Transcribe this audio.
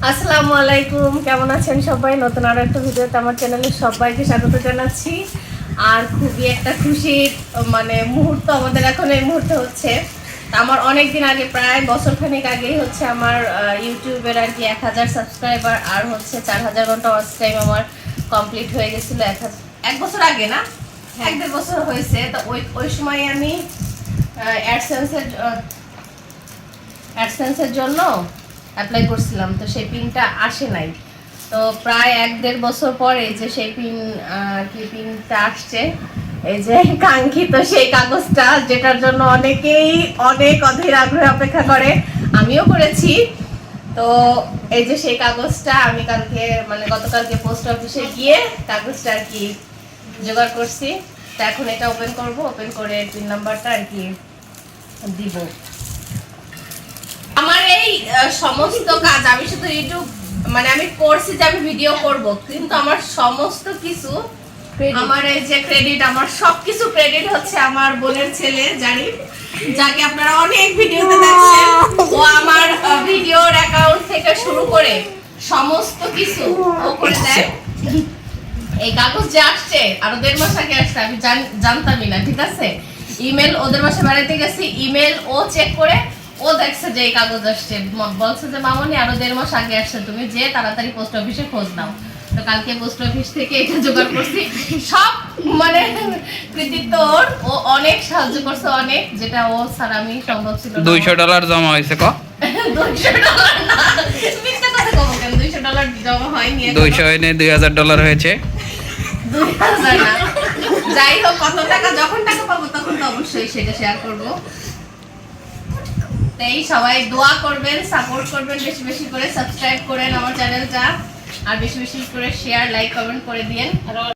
আসসালামু আলাইকুম, কেমন আছেন সবাই? নতুন আরো একটা ভিডিওতে আমার চ্যানেলে সবাইকে স্বাগত জানাচ্ছি। আর খুবই একটা খুশির মুহূর্ত আমাদের এখন এই মুহূর্তে হচ্ছে। আমার অনেক দিন আগে, প্রায় বছরখানেক আগেই হচ্ছে আমার ইউটিউবের আর কি 1000 সাবস্ক্রাইবার আর হচ্ছে 4000 ঘন্টা ওয়াচ টাইম আমার কমপ্লিট হয়ে গেছিলো। এক বছর আগে না, 1-1.5 বছর হয়েছে। তো ওই সময় আমি অ্যাডসেন্সের জন্য অ্যাপ্লাই করছিলাম, তো সেই পিনটা আসে নাই। তো প্রায় 1-1.5 বছর পরে যে সেই পিনটা আসছে, এই যে কাঙ্ক্ষিত সেই কাগজটা, যেটার জন্য অনেকেই অনেক অধীর আগ্রহে অপেক্ষা করে, আমিও করেছি। তো এই যে সেই কাগজটা আমি গতকালকে পোস্ট অফিসে গিয়ে কাগজটা আর কি জোগাড় করছি। তো এখন এটা ওপেন করব, ওপেন করে পিন নাম্বারটা আর কি দিব। আমার এই সমস্ত কাজ আমি শুধু ইউটিউব আমি করছি যে আমি ভিডিও করব, কিন্তু আমার সমস্ত কিছু, আমার এই যে ক্রেডিট, আমার সবকিছু ক্রেডিট হচ্ছে আমার বোনের ছেলে জারিফ, যাকে আপনারা অনেক ভিডিওতে দেখছেন। ও আমার ভিডিওর অ্যাকাউন্ট থেকে শুরু করে সমস্ত কিছু ও করে দেয়। এই কাগজ যে আসছে আরো 1.5 মাস আগে আসছে, আমি জানতামই না, ঠিক আছে। ইমেল, ওদের বাসায় বেড়াইতে গেছি, ইমেল ও চেক করে ও দেখছে যে এই কাগজ আসছে, বলছে যে মামনি আরো 1.5 মাস আগে আসছে, তুমি যে তাড়াতাড়ি পোস্ট অফিসে খোঁজ নাও। তো কালকে পোস্ট অফিস থেকে এটা জোগাড় করছি। সব কৃতিত্ব ওর, ও অনেক সাহায্য করছে, অনেক, যেটা ও ছাড়া আমি সম্ভব ছিল না। $200 জমা হয়েছে ক? $200 না, মিথ্যা কথা কব কেন? $200 জমা হয়নি, 200 এনে $2000 হয়েছে। 2000 না, যাই হোক, কত টাকা, যখন টাকা পাবো তখন তো অবশ্যই সেটা শেয়ার করব। তাই সবাই দোয়া করবেন, সাপোর্ট করবেন, বেশি বেশি করে সাবস্ক্রাইব করেন আমার চ্যানেলটা, আর বেশি বেশি করে শেয়ার, লাইক, কমেন্ট করে দিয়েন।